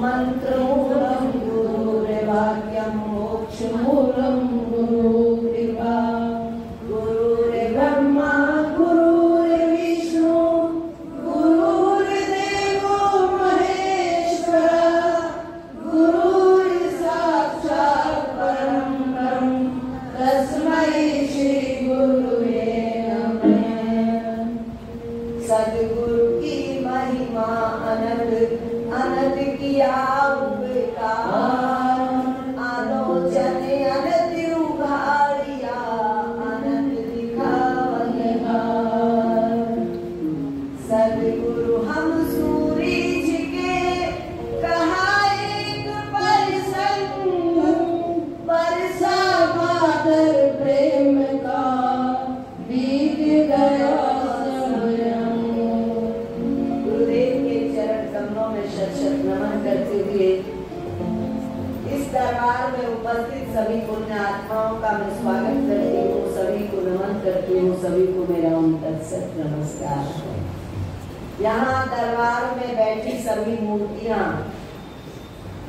मंत्रमूलं गुरुर्वाक्यं मोक्षमूलं गुरुर्कृपा। गुरुर्ब्रह्मा गुरुर्विष्णु गुरुर्देवो महेश्वरः गुरुर्साक्षात् परं ब्रह्म तस्मै श्री गुरुवे नमः। सद्गुरु की महिमा अनंत अनंत किया उपकार, आलोचन अनंत उघाड़िया अनंत दिखावनहार। सद्गुरु हम सूरज के कहा एक परिसंग, बरसा बादल प्रेम का बीत गया शत नमन करते हुए इस दरबार में उपस्थित सभी पुण्य आत्माओं का मैं स्वागत करती हूँ, सभी को नमन करती हूँ, सभी को मेरा सत नमस्कार। यहाँ दरबार में बैठी सभी मूर्तियाँ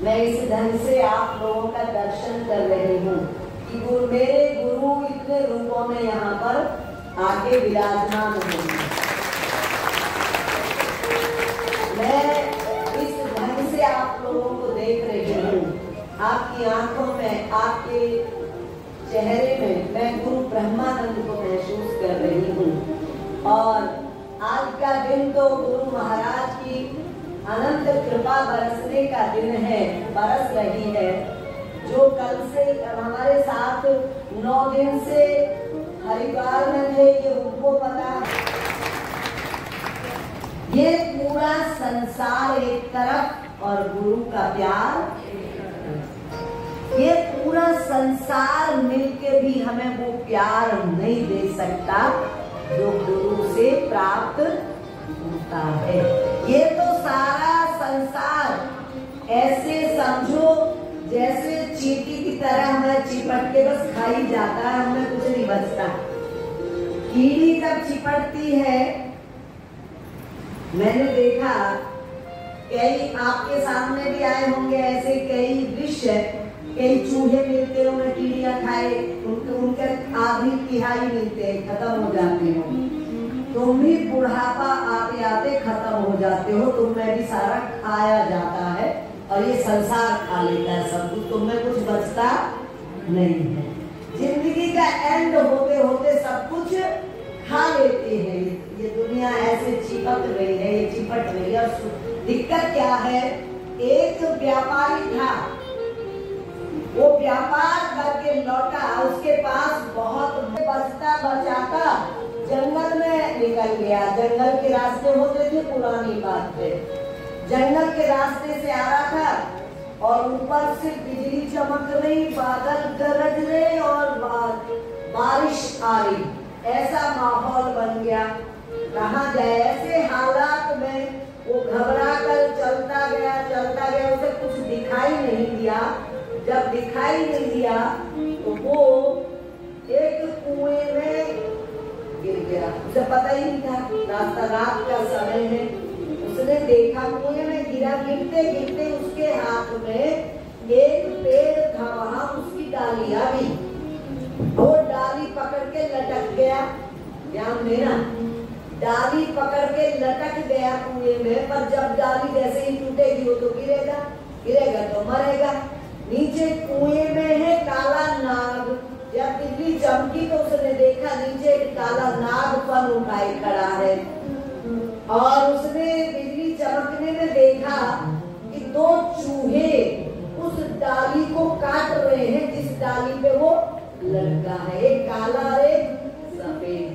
मैं इस ढंग से आप लोगों का दर्शन कर रही हूँ कि मेरे गुरु इतने रूपों में यहाँ पर आके विराजमान होंगे। मैं आप लोगों को देख रही हूँ, आपकी आंखों में, आपके चेहरे में मैं गुरु ब्रह्मानंद को महसूस कर रही हूँ। और आज का दिन तो गुरु महाराज की अनंत कृपा बरसने का दिन है, बरस रही है। जो कल से हमारे साथ 9 दिन से हरिद्वार में थे, ये उनको पता है। ये पूरा संसार एक तरफ और गुरु का प्यार, ये पूरा संसार मिलके भी हमें वो प्यार नहीं दे सकता जो गुरु से प्राप्त होता है। ये तो सारा संसार ऐसे समझो जैसे चींटी की तरह हमें चिपट के बस खाई जाता है, हमें कुछ नहीं बचता। कीड़ी जब चिपटती है, मैंने देखा कई आपके सामने भी आए होंगे ऐसे कई दृश्य, कई चूहे मिलते होंगे कीड़ियां खाए, उनके आधी तिहाई मिलते खत्म हो जाते हो। तुम भी बुढ़ापा आते आते खत्म हो जाते हो, तुम में भी सारा खाया जाता है और ये संसार खा लेता है सब कुछ, तुम में कुछ बचता नहीं है। जिंदगी का एंड होते होते सब कुछ खा लेते हैं। ये दुनिया ऐसे चिपक रही है, ये चिपट रही है। दिक्कत क्या है, एक व्यापारी था, वो व्यापार करके लौटा, उसके पास बहुत बचता बचाता जंगल में निकल गया। जंगल के रास्ते होते थे, पुरानी बात है, जंगल के रास्ते से आ रहा था और ऊपर से बिजली चमक रही, बादल गरज रहे और बारिश आ रही, ऐसा माहौल बन गया। कहाँ जाए, ऐसे हालात में वो घबरा कर चलता गया, उसे कुछ दिखाई नहीं दिया। जब दिखाई नहीं दिया तो वो एक कुएं में गिर गया। उसे पता ही नहीं था, रास्ता रात का समय है। उसने देखा कुएं में गिरा, गिरते गिरते उसके हाथ में एक पेड़ था, वहां उसकी डालियां भी, वो डाली पकड़ के लटक गया। ध्यान देना, डाली पकड़ के लटक गया कुएं में, पर जब डाली जैसे ही टूटेगी वो तो गिरेगा, गिरेगा तो मरेगा। नीचे कुएं में है काला नाग। जब बिजली चमकी तो उसने देखा नीचे काला नाग फन उठाए खड़ा है और उसने बिजली चमकने में देखा कि 2 चूहे उस डाली को काट रहे हैं जिस डाली पे वो लटका है, एक काला और एक सफेद।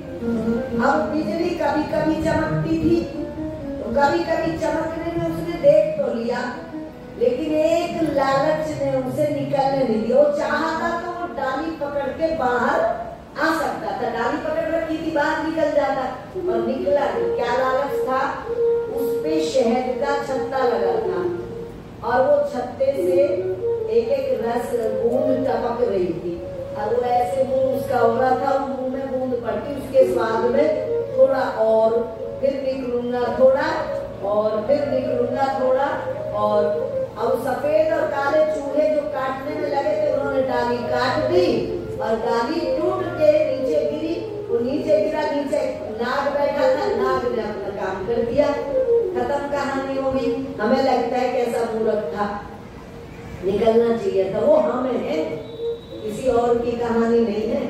अब बिजली कभी कभी चमकती थी तो कभी कभी चमकने में उसने देख तो लिया, लेकिन एक लालच ने उसे निकलने नहीं दिया। वो चाहता तो वो डाली पकड़ के बाहर आ सकता था, डाली पकड़ रखी थी, बाहर निकल जाता, पर निकला नहीं। क्या लालच था, उस पे शहद का छत्ता लगा था और वो छत्ते से एक एक रस बूंद टपक रही थी। और वो ऐसे मुंह उसका हो रहा था, मुंह में बूंद पड़ती, उसके स्वाद में थोड़ा और फिर निकलूंगा थोड़ा और फिर निकलूंगा थोड़ा और अब सफेद और काले चूहे जो काटने में लगे थे उन्होंने डाली काट दी और डाली टूट के नीचे गिरी। वो नीचे गिरा, नीचे नाग बैठा था, नाग ने अपना काम कर दिया, खत्म कहानी होगी। हमें लगता है कैसा मूर्ख था, निकलना चाहिए था। वो हम हैं, किसी और की कहानी नहीं है,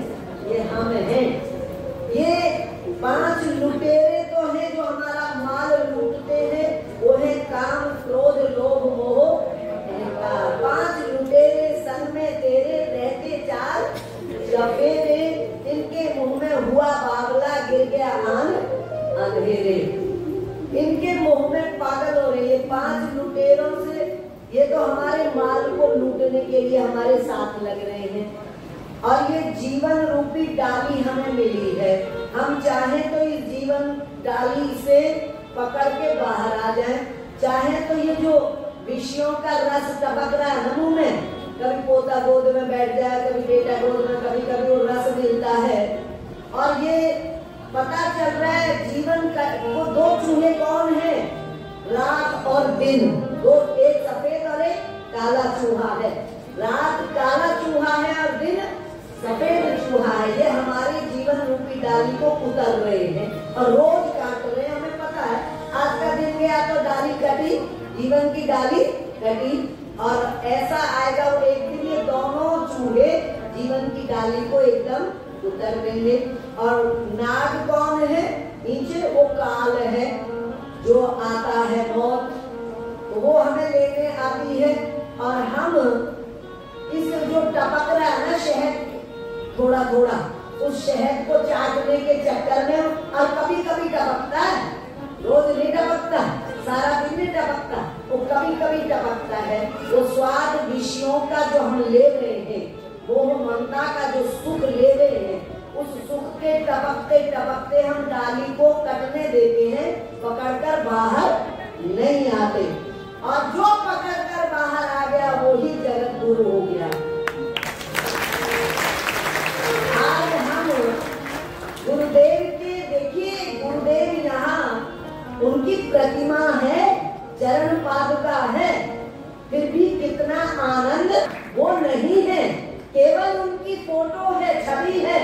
ये हम हैं। ये 5 लुटेरे तो हैं जो हमारा माल लूटते हैं, वो है काम क्रोध लोभ मोह अहंकार। 5 लुटेरे संग में तेरे रहते 4 चफेरे, इनके मुंह में हुआ बावला गिर गया आन अंधेरे। इनके मुंह में पागल हो रही है 5 लुटेरों से। ये तो हमारे माल को लूटने के लिए हमारे साथ लग रहे हैं और ये जीवन रूपी डाली हमें मिली है। हम चाहें तो इस जीवन डाली से पकड़ के बाहर आ जाएं, चाहे तो ये जो विषयों का रस टपक रहा है मुंह में, कभी पोता गोद में बैठ जाए, कभी बेटा गोद में, कभी कभी वो रस मिलता है और ये पता चल रहा है जीवन का। वो 2 चूहे कौन है, रात और दिन, दो, एक सफेद और एक काला चूहा है। रात काला चूहा है और दिन सफेद चूहा है। ये हमारे जीवन रूपी डाली को उतर रहे हैं और रोज काट रहे हैं। हमें पता है आज का दिन गया तो डाली कटी, जीवन की डाली कटी और ऐसा आएगा वो एक दिन ये दोनों चूहे जीवन की डाली को एकदम उतर देंगे। और नाग कौन है, नीचे वो काल है जो आता है मौत, तो वो हमें लेने आती है और हम इस जो टपक रहा है ना शहद थोड़ा थोड़ा, उस शहद को चाटने के चक्कर में, और कभी कभी टपकता है, रोज नहीं टपकता, सारा दिन नहीं टपकता, वो कभी कभी टपकता है। वो स्वाद विषयों का जो हम ले रहे हैं, वो ममता का जो सुख ले रहे हैं, उस सुख के टपकते टपकते हम डाली को कटने देते हैं, पकड़कर बाहर नहीं आते और जो पकड़कर बाहर आ गया वो ही जगत गुरु हो गया। आज हम गुरुदेव के देखिए, गुरुदेव यहाँ उनकी प्रतिमा है, चरण पादुका है, फिर भी कितना आनंद वो नहीं है, केवल उनकी फोटो है, छवि है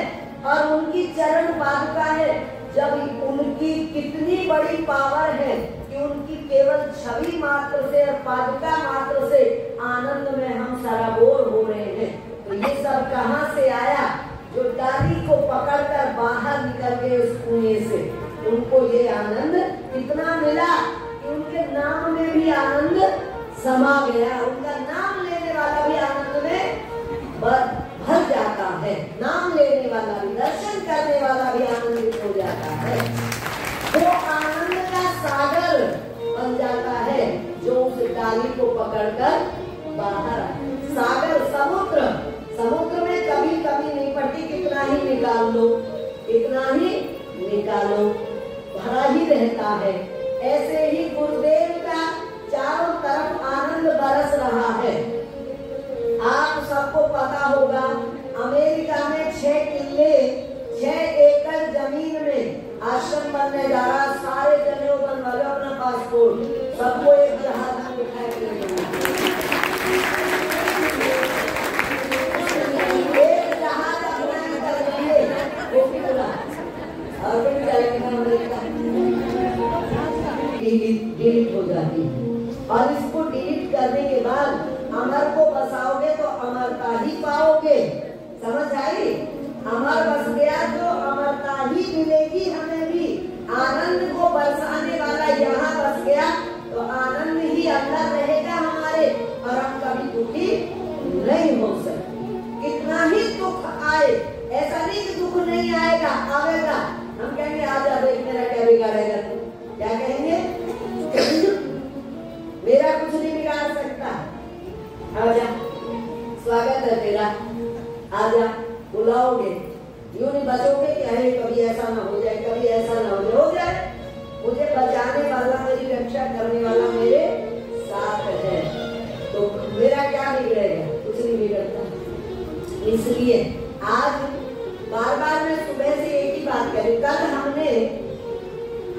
और उनकी चरण पादुका है। जब उनकी कितनी बड़ी पावर है कि उनकी केवल छवि मात्र से और पादुका मात्र से आनंद में हम सराबोर हो रहे हैं। तो ये सब कहाँ से आया, जो डाली को पकड़कर बाहर निकल गए उस कुएं से, उनको ये आनंद कितना मिला कि उनके नाम में भी आनंद समा गया। उनका नाम लेने वाला भी आनंद में भर जाता है, नाम लेने वाला भी, दर्शन करने वाला भी आनंदित हो जाता है। वो आनंद का सागर बन जाता है जो उस डाली को पकड़कर बाहर आए। सागर समुद्र, समुद्र में कभी कभी नहीं पड़ती, कितना ही निकाल लो, कितना ही निकालो, भरा ही रहता है। ऐसे ही गुरुदेव का चारों तरफ आनंद बरस रहा है। आप सबको पता होगा अमेरिका में 6 किल्ले 6 एकड़ जमीन में आश्रम बनने जा रहा। सारे जने बनवा लो अपना पासपोर्ट, सबको एक जहाज में बिठाए एक जहाज अपना निकल लिए वो भी पूरा और फिर चलेगा अमेरिका। डिलीट हो जाती और इसको डिलीट करने के बाद अमर को बसाओगे तो अमरता ही पाओगे। समझ आई? अमर बस गया तो अमरता ही मिलेगी हमें भी। आनंद को बरसाने वाला यहाँ बस गया तो आनंद ही अंदर रहेगा हमारे और हम कभी दुखी नहीं हो सकते। कितना ही दुख आए, ऐसा नहीं कि दुख नहीं आएगा, आएगा। हम कहेंगे आजा देख मेरा क्या बिगाड़ेगा तू, क्या कहेंगे? मेरा कुछ नहीं बिगाड़ सकता, आजा, स्वागत है तेरा, आजा, बुलाओगे, यूं नहीं बचोगे कि अरे कभी ऐसा ना हो जाए, कभी ऐसा ना हो जाए। मुझे बचाने वाला, मेरी रक्षा करने वाला मेरे साथ है, तो मेरा क्या बिगड़ेगा? कुछ नहीं बिगड़ता। इसलिए आज बार बार मैं सुबह से एक ही बात करी। कल हमने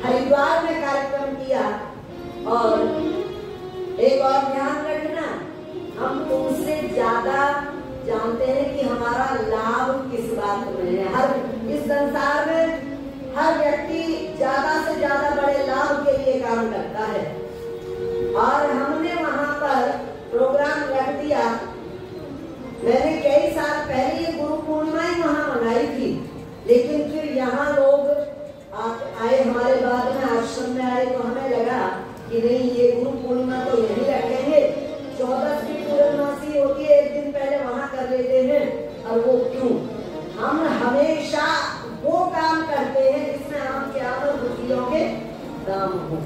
हरिद्वार में कार्यक्रम किया और एक और ध्यान रखना, हम तुमसे ज्यादा जानते हैं कि हमारा लाभ किस बात में है। हर इस संसार में हर व्यक्ति ज्यादा से ज्यादा बड़े लाभ के लिए काम करता है। और हमने वहां पर प्रोग्राम रख दिया। मैंने कई साल पहले ये गुरु पूर्णिमा ही वहां मनाई थी, लेकिन फिर यहाँ लोग आए हमारे बाद में, आश्रम में आए, तो हमें लगा कि नहीं, ये गुरु पूर्णिमा तो यही रखेंगे। 14 की पूर्णमासी होती है, एक दिन पहले वहां कर लेते हैं। और वो क्यों? हम हमेशा वो काम करते हैं जिसमें हम क्या बुद्धियों के दाम हो।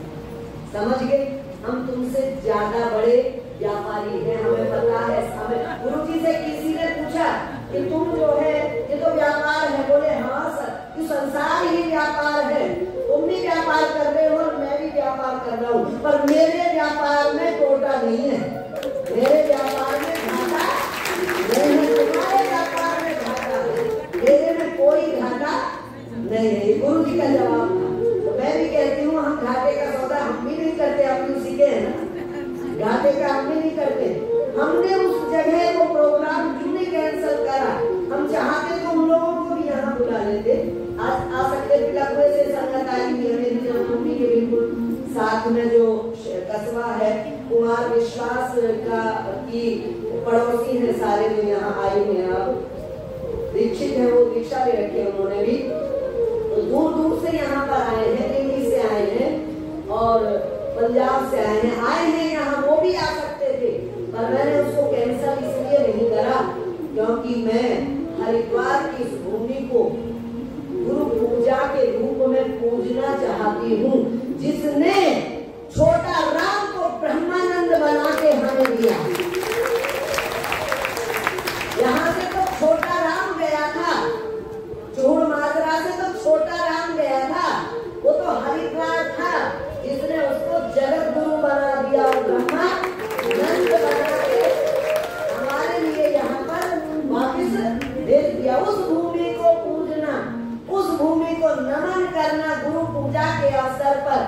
समझ गए? हम तुमसे ज्यादा बड़े व्यापारी हैं, हमें पता है। हमें गुरु जी से किसी ने पूछा कि तुम जो है ये तो व्यापार है। बोले हाँ सर, ये संसार ही व्यापार है। तुम भी व्यापार कर रहे हो और मैं भी व्यापार कर रहा हूँ, पर मेरे व्यापार में टोटा नहीं है, मेरे व्यापार में घाटा नहीं है, तुम्हारे व्यापार में घाटा है, मेरे में कोई घाटा नहीं है। गुरु जी का जवाब था। तो मैं भी कहती हूँ, हम घाटे का सौदा हम भी नहीं करते, हम भी सीखे है ना, घाटे का हम भी नहीं करते। हमने उस जगह वो प्रोग्राम क्यों नहीं कैंसिल करा? हम चाहते तो उन लोगों को भी यहाँ बुला लेते, आज आ सकते। पिलखुए से संगत आई हुई है, मेरी जन्मभूमि के बिल्कुल साथ में जो कस्बा है, कुमार विश्वास का की पड़ोसी है सारे जो यहाँ आए हुए हैं। अब दीक्षित है, वो दीक्षा भी रखी है उन्होंने भी। तो दूर दूर से यहाँ पर आए हैं, दिल्ली से आए हैं और पंजाब से आए हैं यहाँ। वो भी आ सकते थे, पर मैंने उसको कैंसिल इसलिए नहीं करा क्योंकि मैं हरिद्वार की इस भूमि को गुरु पूजा के रूप में पूजना चाहती हूँ, जिसने छोटा राम को ब्रह्मानंद बना के हमें दिया। यहाँ से तो छोटा राम गया था, चूड़ माजरा से तो छोटा राम गया था, वो तो हरिद्वार था जिसने उसको जगत गुरु बना दिया और ब्रह्मानंद बना के हमारे लिए यहाँ पर वापिस भेज दिया। उस भूमि को पूजना, उस भूमि को नमन करना गुरु पूजा के अवसर पर,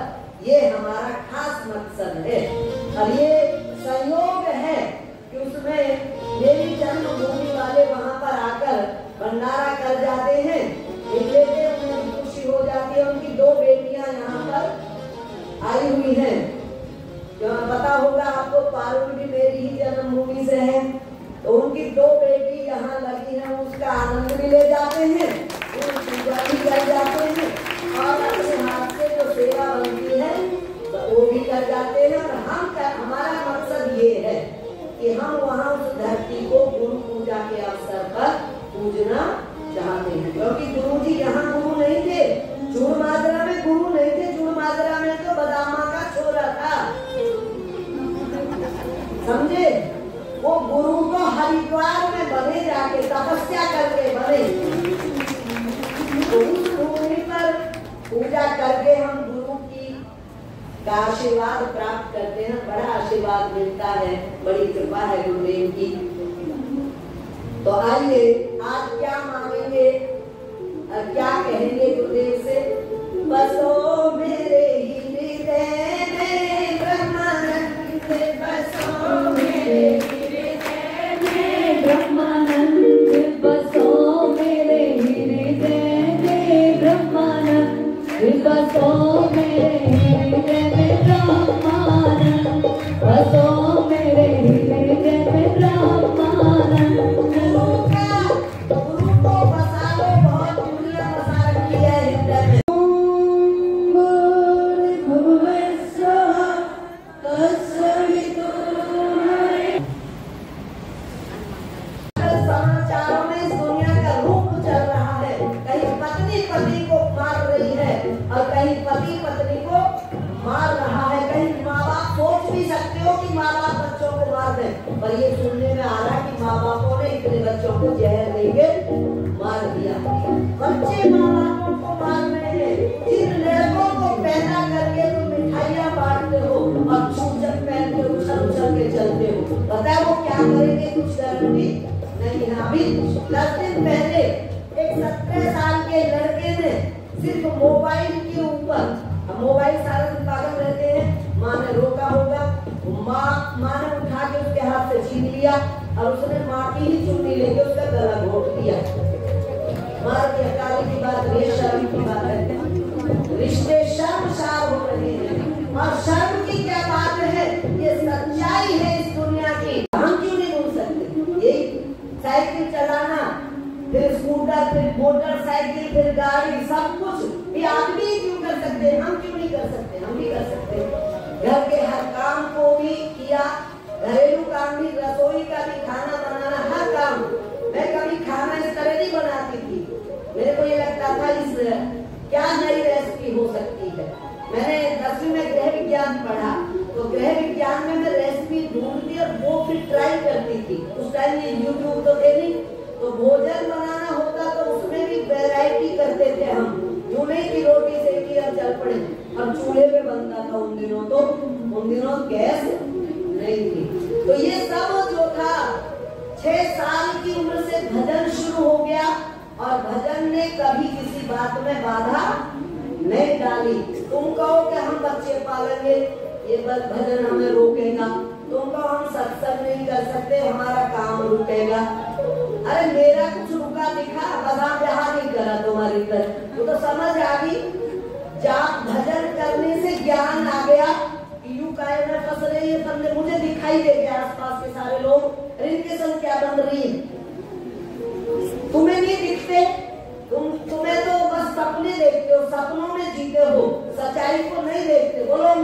ये हमारा खास मकसद है। और ये संयोग है कि उसमें मेरी जन्मभूमि वाले वहां पर आकर भंडारा कर जाते हैं, लेते उन्हें खुशी हो जाती है। उनकी 2 बेटियां यहाँ पर आई हुई हैं, पता होगा आपको, पारुल भी मेरी ही जन्मभूमि से है। तो उनकी 2 बेटी यहाँ लगी है, उसका आनंद भी ले जाते हैं, पूजा भी कर जाते हैं और अपने हाथ से जो सेवा बनती है तो वो भी कर जाते हैं। और हमारा मकसद ये है कि हम वहाँ उस धरती को गुरु पूजा के अवसर पर पूजना चाहते हैं। क्योंकि गुरु जी यहाँ गुरु नहीं थे, चूड़ माजरा में गुरु नहीं थे। चूड़ माजरा में तो बदामा का छोरा था, समझे? वो गुरु को हरिद्वार में बने, जाके तपस्या करके बने। तो उस भूमि पर पूजा करके हम गुरु की का आशीर्वाद प्राप्त करते हैं, बड़ा आशीर्वाद मिलता है, बड़ी कृपा है गुरुदेव की। तो आइए आज क्या मांगेंगे, क्या कहेंगे गुरुदेव से? बसो मेरे हृदय में ब्रह्मानंद, बसो मेरे हृदय में ब्रह्मानंद, बसो मेरे हृदय में ब्रह्मानंद, बसो मेरे हृदय में ब्रह्मानंद, बसो मेरे हृदय में ब्रह्मानंद। गुरु को बसा लो, बहुत दुनिया बसा रखी है हृदय में। समाचारों में इस दुनिया का रूप चल रहा है, कहीं पत्नी पति को मार रही है और कहीं पति पत्नी को मार रहा है। कहीं माँ बाप, सोच भी सकते हो कि माँ बाप बच्चों को मार दें, पर ये सुनने में आ रहा है कि माँ बापों ने इतने बच्चों को जहर देके मार दिया। बच्चे माँ बापों को मार रहे हैं। जिन लड़कों को पैदा करके तुम मिठाइयाँ बांटते हो और छूचक पहन के उछल उछल के चलते हो, पता है वो क्या करेंगे? कुछ गारंटी नहीं है। अभी 10 दिन पहले एक 17 साल के लड़के ने सिर्फ मोबाइल के ऊपर, मोबाइल सारा दिन पागल रहते हैं, माँ ने रोका होगा, माँ ने उठा के उसके हाथ से छीन लिया। दिया और उसने माटी ही चुन्नी लेके उसका गला घोट दिया। मार के हटाने की बात नहीं, शर्म की बात है। रिश्ते शर्मसार हो रहे हैं और शर्म की क्या बात है, ये सच्चाई है इस दुनिया की। हम क्यों नहीं बोल सकते? ये साइकिल चलाना, फिर स्कूटर, फिर मोटरसाइकिल, फिर गाड़ी, सब कुछ ये आदमी क्यों कर सकते हैं, हम क्यों नहीं कर सकते? हम भी कर सकते हैं। घर के हर काम को भी किया, घरेलू काम भी, रसोई का भी, खाना बनाना, हर काम। मैं कभी खाना इस तरह नहीं बनाती थी, मेरे को ये लगता था इस क्या नई रेसिपी हो सकती है। मैंने 10वीं में गृह विज्ञान पढ़ा, तो गृह विज्ञान में मैं रेसिपी ढूंढती और वो फिर ट्राई करती थी। उस टाइम में यूट्यूब तो थे नहीं, तो भोजन बनाना होता तो उसमें भी वैरायटी करते थे हम। यूं नहीं की रोटी सेकी और चल पड़े, और चूल्हे पे बनता था उन दिनों, तो उन दिनों गैस नहीं थी। तो ये सब जो था, 6 साल की उम्र से भजन शुरू हो गया और भजन ने कभी किसी बात में बाधा नहीं डाली। तुम कहो कि हम बच्चे पालेंगे, ये भजन हमें रोकेगा, तुम कहो हम सत्संग नहीं कर सकते, हमारा काम रुकेगा। अरे मेरा कुछ रुका दिखा, बदाम जहाँ नहीं करा तुम्हारी तरह, वो तो समझ आ गई। जब भजन करने से ज्ञान आ गया, यूं काहे में फंस रहे ये बंदे, मुझे दिखाई दे गया आसपास के सारे लोग, इनके संग क्या बन रही है, तुम्हें नहीं दिखते, तुम्हें तो बस सपने देखते हो, सपनों में जीते हो, सच्चाई को नहीं देखते। बोलो हम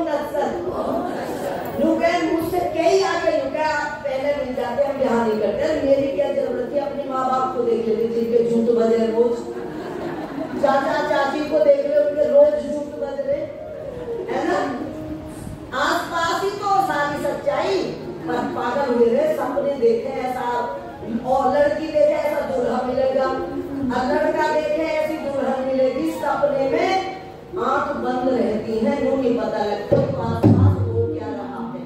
मुझसे कई आ गए, आप पहले मिल जाते, हम यहाँ नहीं करते। मेरी क्या जरूरत है, अपने माँ बाप को देख लेते जिनके झूठ बजे रोज, चाचा चाची को देख ले, उनके रोज झूठ बज रहे, है ना। आसपास ही तो सारी सच्चाई, पर पागल हुए रहे, सपने देखे ऐसा, और लड़की देखे ऐसा दूल्हा मिलेगा, और लड़का देखे ऐसी दुल्हन मिलेगी, सपने में आंख बंद रहती है, यूं नहीं पता लगता तो आसपास हो क्या रहा है,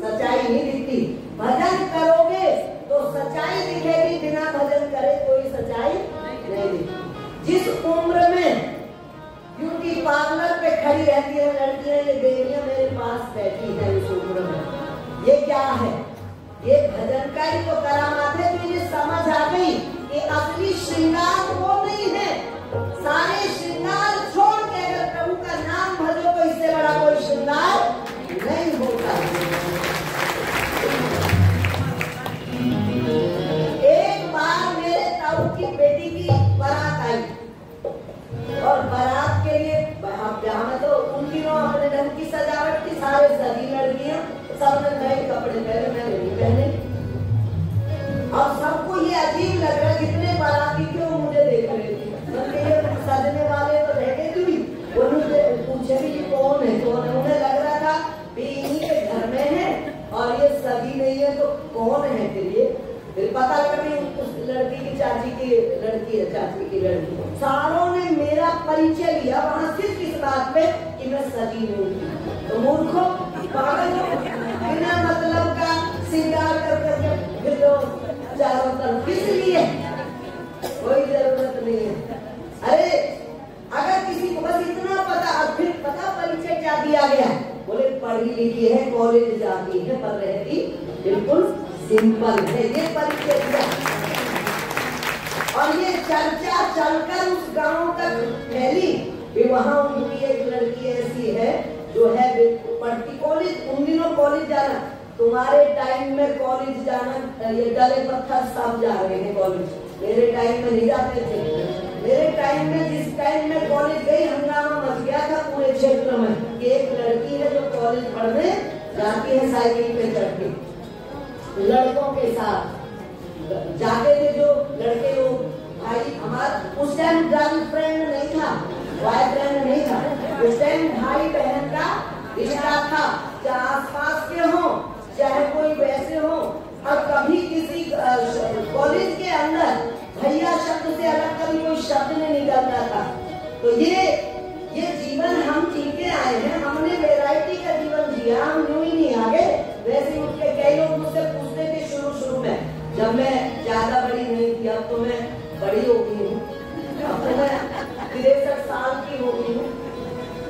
सच्चाई नहीं दिखती। भजन करोगे तो सच्चाई दिखेगी, बिना भजन करे कोई सच्चाई नहीं दिखती। जिस उम्र में ब्यूटी पार्लर पे खड़ी रहती है लड़कियां, ये देवियां मेरे पास बैठी है इस उम्र में, ये क्या है? ये भजन का ही तो करामात है। तो ये समझ आ गई कि असली श्रृंगार वो नहीं है। सारे श्रृंगार छोड़ के अगर प्रभु का नाम भजो तो इससे बड़ा कोई श्रृंगार नहीं होता। एक बार मेरे ताऊ की बेटी की बारात आई, और बारात के लिए जहाँ में तो उन दिनों अपने ढंग की सजावट की, सारे सभी लड़कियां सबने नए कपड़े पहने, मैंने नहीं पहने, और सबको ये अजीब लग रहा है, कितने बाराती थे वो मुझे देख रहे थे, सजने वाले तो रह गए थे, वो मुझे पूछे भी ये कौन है, कौन है, उन्हें लग रहा था कि इन्हीं के घर में है और ये सगी नहीं है तो कौन है। फिर पता लगा कि उस लड़की की चाची की लड़की है, चाची की लड़की। सारों ने मेरा परिचय लिया वहां सिर्फ इस बात पे कि मैं सगी नहीं हूँ। तो मूर्खों, पागल हो, बिना मतलब का श्रृंगार कर करके फिर तो चारों तरफ, किस लिए? कोई जरूरत नहीं है। अरे अगर किसी को बस इतना पता, और फिर पता परिचय क्या दिया गया, बोले पढ़ी लिखी है, कॉलेज जाती है, पर रहती बिल्कुल सिंपल है, ये परिचय दिया। और ये चर्चा चलकर उस गांव तक फैली कि वहां उनकी एक लड़की ऐसी है जो है पढ़ती, कॉलेज, उन दिनों कॉलेज जाना, तुम्हारे टाइम में कॉलेज जाना ये डले पत्थर सब जा रहे हैं कॉलेज, मेरे टाइम में नहीं जाते थे। मेरे टाइम में, जिस टाइम में कॉलेज गई, हंगामा मच गया था पूरे क्षेत्र में कि एक लड़की है जो कॉलेज पढ़ने जाती है साइकिल पे चढ़ के, लड़कों के साथ जाते थे जो लड़के लोग। भाई हमारा उस टाइम गर्लफ्रेंड नहीं था, बॉयफ्रेंड नहीं था, उस टाइम भाई बहन का रिश्ता था, चाहे आसपास के हो चाहे कोई वैसे हो। और कभी किसी कॉलेज के अंदर भैया शब्द से अलग कभी कोई शब्द नहीं निकलता था। तो ये जीवन हम जी के आए हैं, हमने वैरायटी का जीवन जिया, हम यूं ही नहीं आगे। वैसे उठ के कई लोग मुझसे पूछते थे शुरू में, जब मैं ज्यादा बड़ी नहीं थी, अब तो मैं बड़ी हो गई हूँ, अब तो मैं 63 साल की हो गई हूँ।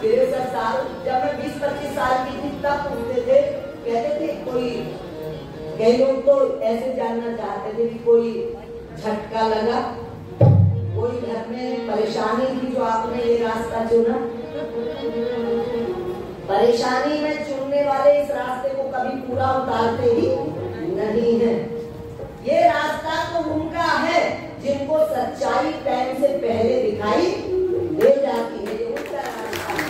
63 साल, जब मैं 20-25 साल की थी तब पूछते थे, कहते थे कोई कई लोग तो ऐसे जानना चाहते थे कि कोई झटका लगा, कोई घर में परेशानी थी जो आपने ये रास्ता चुना। परेशानी में चुनने वाले इस रास्ते को कभी पूरा उतारते ही नहीं है। ये रास्ता तो उनका है जिनको सच्चाई टाइम से पहले दिखाई दे जाती है। ये उनका रास्ता है।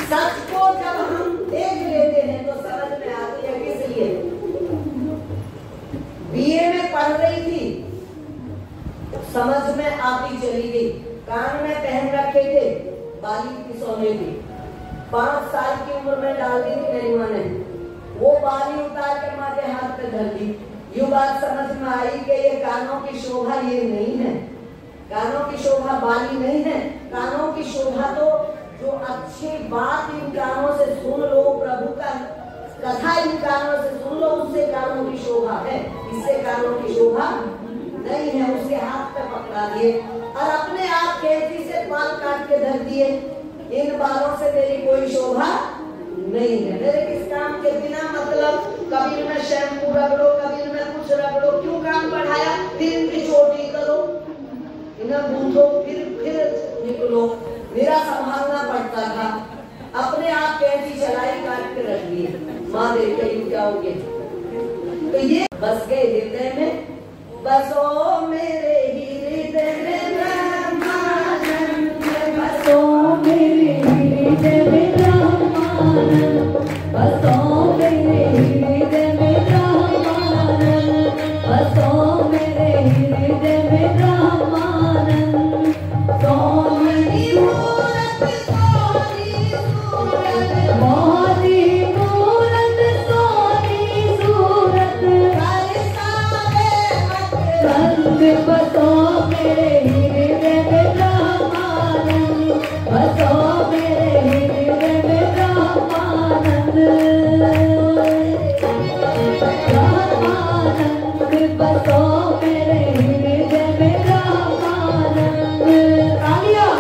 सच को जब हम देख लेते हैं तो समझ में आती है। किस लिए? बीए में पढ़ रही थी, समझ में आती चली गई। कान में पहन रखे थे, बाली की सोने थी। 5 साल की उम्र में डाल दी थी मेरी माँ ने, वो बाली उतार कर माँ के हाथ पे धर दी। यूं बात समझ में आई कि ये कानों की शोभा ये नहीं है, कानों की शोभा बाली नहीं है। कानों की शोभा तो जो अच्छी बात इन कानों से सुन लो, प्रभु का कथा इन कानों से सुन लो, उससे कानों की शोभा है। इससे कानों की शोभा नहीं है। उसके हाथ पे पकड़ा दिए और अपने आप कैंची से बाल काट के धर दिए। इन बालों से मेरी कोई शोभा नहीं है। मेरे किस काम के? बिना मतलब कभी में शैम्पू रगड़ो, कभी में कुछ रगड़ो। क्यों काम बढ़ाया? फिर इनकी चोटी करो, इन्हें गूंथो, फिर निकलो। मेरा संभालना पड़ता था। अपने आप कैंची चलाई, काट के रख दिए। माँ देख के क्या हो गया? तो ये बस गए हृदय में, बसो मेरे हृदय में ब्रह्मानंद, बसो मेरे हृदय में ब्रह्मानंद, बसो मेरे हृदय में ब्रह्मानंद, बसो मेरे हृदय में ब्रह्मानंद। सोनी मूरत, सोनी सूरत, मोहनी मूरत, सोनी सूरत, बसो मेरे हृदय में ब्रह्मानंद, बसो मेरे हृदय में ब्रह्मानंद, ब्रह्मानंद, बसो मेरे हृदय में ब्रह्मानंद। तालियां।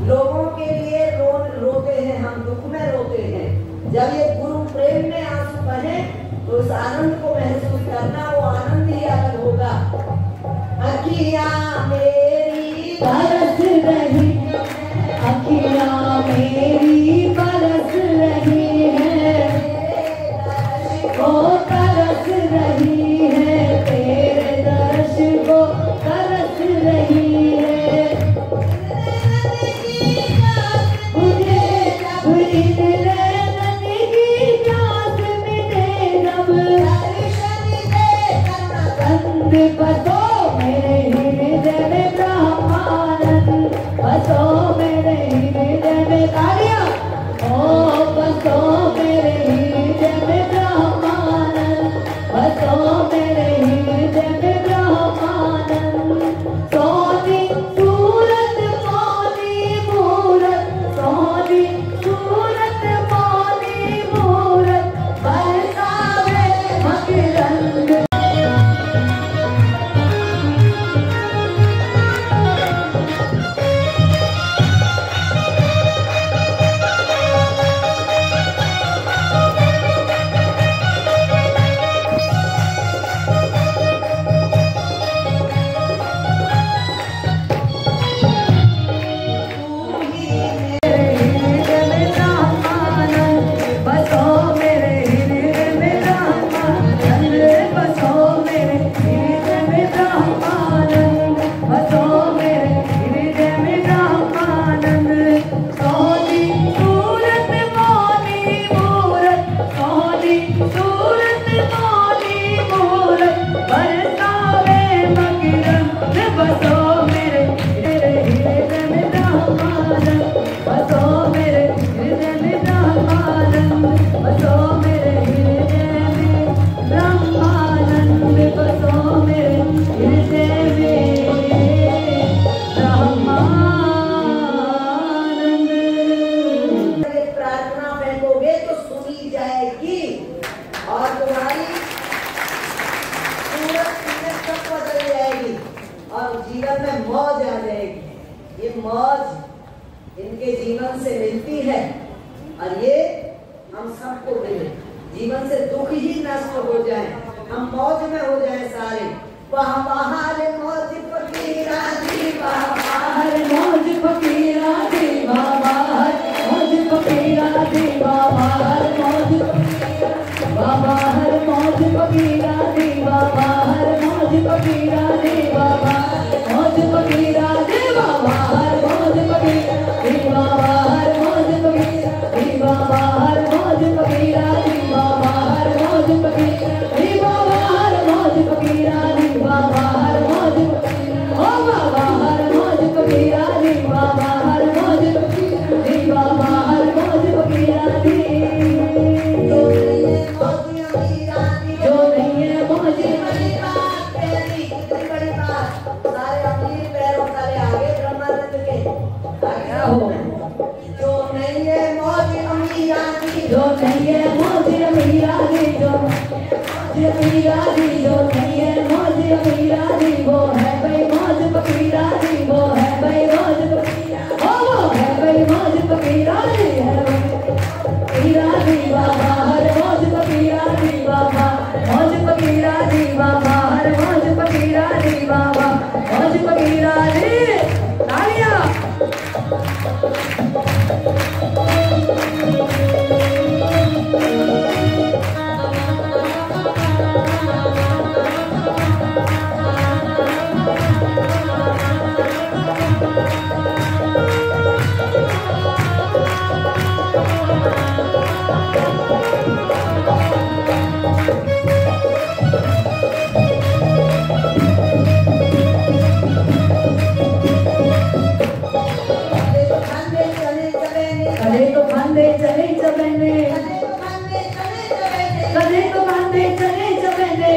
लोगों के लिए रोते हैं, हम दुख में रोते हैं। जब ये गुरु प्रेम में आंसू बहे तो उस आनंद को महसूस करना, वो आनंद ही अलग होगा। अखियां मेरी बरस रही, अखियां मेरी बरस रही है, वो तरस रही है, तेरे दर्श को तरस रही है। बसो मेरे हृदय में ब्रह्मानंद, बसो मेरे हृदय में, तालियां। ओ बसो मेरे हृदय में ब्रह्मानंद, बसो मेरे हृदय में ब्रह्मानंद। सोनी सूरत, मोनी मूरत, सोनी सूरत, मोनी मूरत, बरसावे मकरंद। और तुम्हारी सूरत सब बदल जाएगी और जीवन में मौज आ जाएगी। ये मौज इनके जीवन से मिलती है और ये हम सबको मिले। जीवन से दुख ही नष्ट हो जाए, हम मौज में हो जाए सारे। वह बाहर मौज फकीरा दी, बाहर मौज फकीरा दी, बाहर मौज फकीरा दी, बाहर मौज बाहर मौज फकीरा दी, बाहर मौज फकीरा दी, बाहर मौज फकीरा दी, बाहर मौज फकीरा दी, बाहर मौज फकीरा दी, बाहर मौज फकीरा दी, बाहर मौज फकीरा दी, बाहर मौज फकीरा दी, बाहर मौज ओ बाहर मौज फकीरा दी, बाहर मौज फकीरा दी, बाहर मौज फकीरा दी। जो नहीं है मौज बड़ी बात तेरी, बड़ी बात। सारे अपनी पैरों तले आगे ब्रह्मानंद के आगे हो। जो नहीं है मौज अमीरा दी, जो नहीं है मौज अमीरा दी, जो अमीरा दी, जो नहीं है मौज अमीरा दी, वो है भाई मौज फकीरा दी, वो है भाई मौज फकीरा, वो है भाई मौज फकीरा दी, है फकीरा दी, बाहर मौज फकीरा दी, बाबा मौज फकीरा दी, बाहर मौज फकीरा दी, बाबा मौज फकीरा दी। तालियां। कदे तो खांदे चले चबेने, कदे तो खांदे चले चबेने,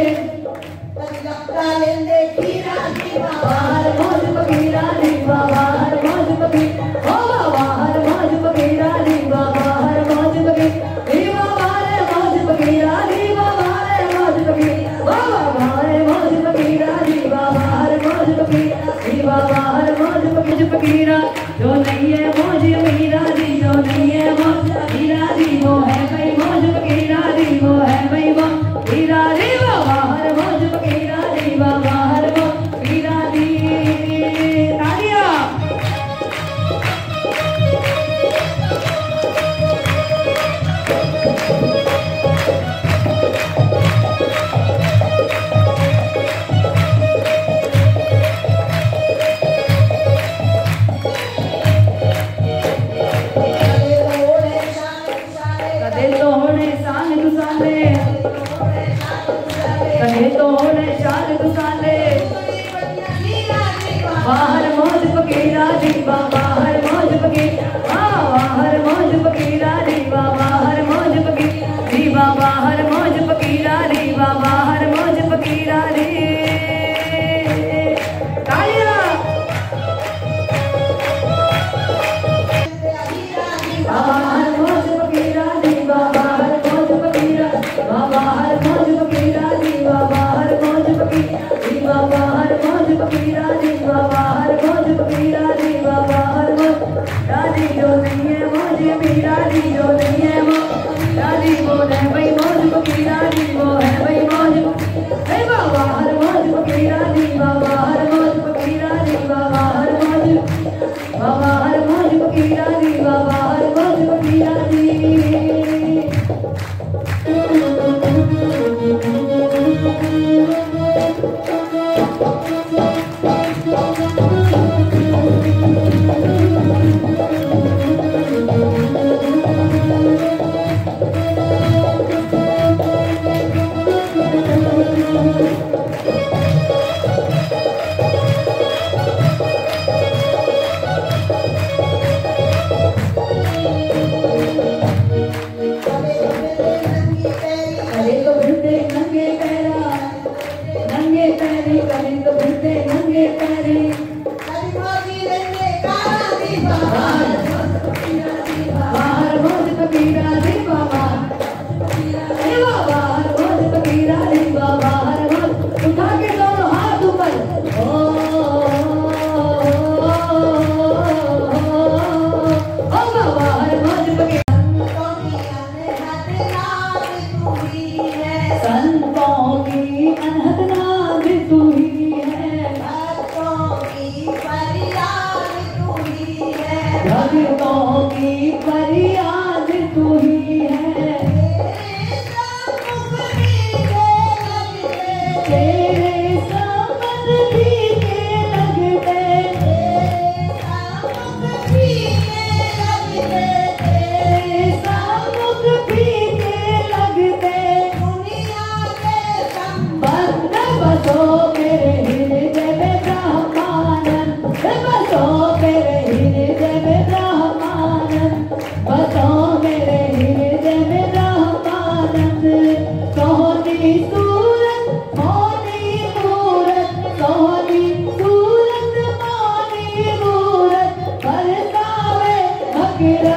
कदे लगता लेंदे खीरा दी, बाहर मौज फकीरा दी, बाहर मौज फकीरा, ओ बाहर मौज फकीरा दी, बाहर मौज फकीरा दी, बाहर मौज फकीरा दी, बाहर मौज फकीरा, बाहर मौज फकीरा दी, बाहर मौज फकीरा दी, बाहर मौज फकीरा। जो नहीं है मौज अमीरा दी, जो नहीं है मौज अमीरा दी, वो है भाई मौज फकीरा दी, वो है भाई मौज फकीरा दी, बाहर मौज फकीरा दी, बाहर मौज फकीरा दी। तालियां। कदे तो होने शान गुसाले, कदे तो होने शान गुसाले, बाहर मौज फकीरा दी, बाहर मौज फकीरा, बाहर मौज फकीरा दी, बाहर मौज फकीरा दी, बाहर मौज फकीरा दी, बाहर मौज फकीरा दी। तालियां। बाहर मौज फकीरा दी, बाहर मौज फकीरा, बाहर मौज फकीरा दी, बाहर मौज फकीरा दी, बाहर मौज फकीरा दी, बाहर मौज फकीरा दी, बाहर मौज दादी। जो नहीं है मौज अमीरा दी, जो नहीं है मौज दादी, वो है भाई मौज फकीरा दी, वो है भाई मौज तू ही है, संतों की अनहद नाज तू ही है, भक्तों की फरियाद तू ही है, भक्तों की फरियाद तू ही है। तेरे सामन फीके लगते, तेरे सामुख फीके लगते, बंद बसो मेरे हृदय में ब्रह्मानंद, बसो मेरे हृदय में ब्रह्मानंद, बसो मेरे हृदय में ब्रह्मानंद। सोहनी सूरत मोनी मूरत, सोहनी सूरत मोनी मूरत, बरसावे भगीरथ